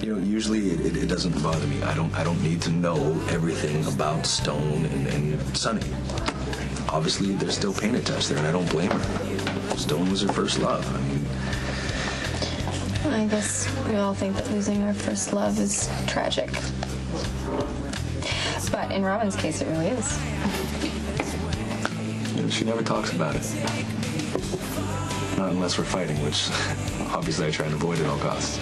You know, usually it doesn't bother me. I don't need to know everything about Stone and Sonny. Obviously, there's still pain attached there, and I don't blame her. Stone was her first love. I mean, I guess we all think that losing our first love is tragic. But in Robin's case, it really is. You know, she never talks about it. Not unless we're fighting, which obviously I try and avoid at all costs.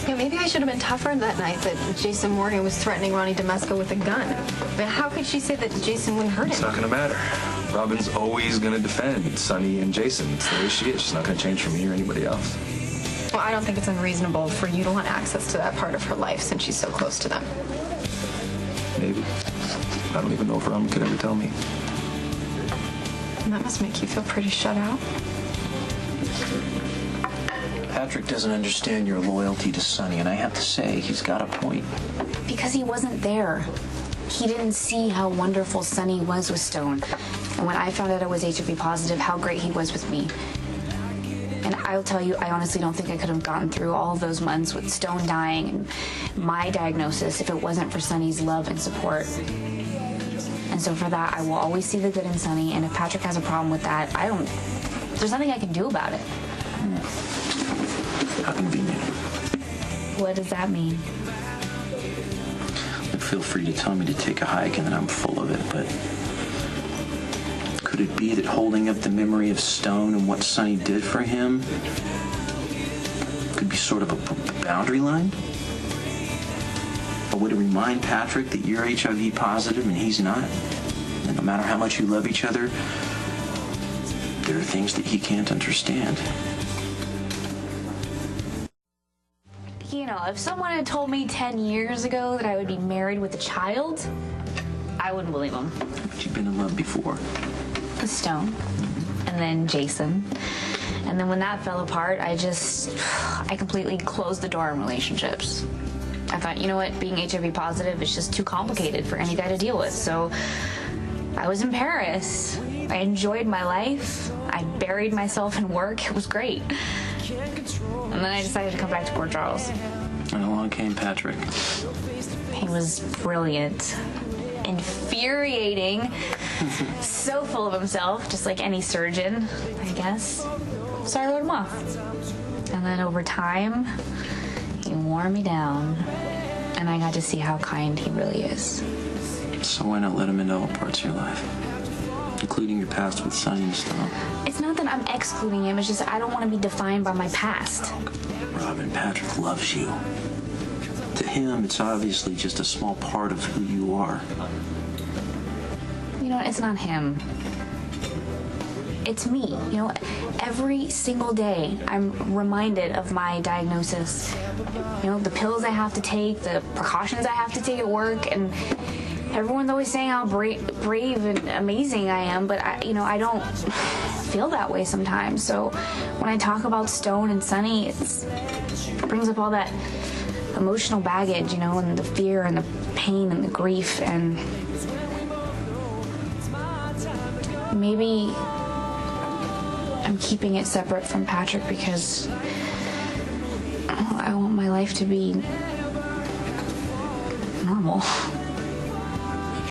Yeah, maybe I should have been tougher that night that Jason Morgan was threatening Ronnie Domesco with a gun. But how could she say that Jason wouldn't hurt him? It's not going to matter. Robin's always going to defend Sonny and Jason. It's the way she is. She's not going to change for me or anybody else. Well, I don't think it's unreasonable for you to want access to that part of her life since she's so close to them. Maybe. I don't even know if Robin could ever tell me. And that must make you feel pretty shut out. Patrick doesn't understand your loyalty to Sonny, and I have to say, he's got a point. Because he wasn't there. He didn't see how wonderful Sonny was with Stone. And when I found out I was HIV positive, how great he was with me. And I'll tell you, I honestly don't think I could have gotten through all of those months with Stone dying and my diagnosis if it wasn't for Sonny's love and support. And so for that, I will always see the good in Sonny, and if Patrick has a problem with that, there's nothing I can do about it. How convenient. What does that mean? Feel free to tell me to take a hike and then I'm full of it, but could it be that holding up the memory of Stone and what Sonny did for him could be sort of a boundary line? Or would it remind Patrick that you're HIV positive and he's not? And no matter how much you love each other, there are things that he can't understand. You know, if someone had told me 10 years ago that I would be married with a child, I wouldn't believe them. But you've been in love before. With Stone, and then Jason. And then when that fell apart, I completely closed the door on relationships. I thought, you know what, being HIV positive is just too complicated for any guy to deal with. So I was in Paris. I enjoyed my life. I buried myself in work. It was great. And then I decided to come back to Port Charles. And along came Patrick. He was brilliant, infuriating, so full of himself, just like any surgeon, I guess. So I wrote him off. And then over time, he wore me down, and I got to see how kind he really is. So why not let him into all parts of your life? Including your past with Sonny and Stone. It's not that I'm excluding him, it's just I don't want to be defined by my past. Robin, Patrick loves you. To him, it's obviously just a small part of who you are. You know, it's not him. It's me. You know, every single day I'm reminded of my diagnosis. You know, the pills I have to take, the precautions I have to take at work, and everyone's always saying how brave and amazing I am, but I don't feel that way sometimes. So when I talk about Stone and Sonny, it brings up all that emotional baggage, you know, and the fear and the pain and the grief, and maybe I'm keeping it separate from Patrick because I want my life to be normal.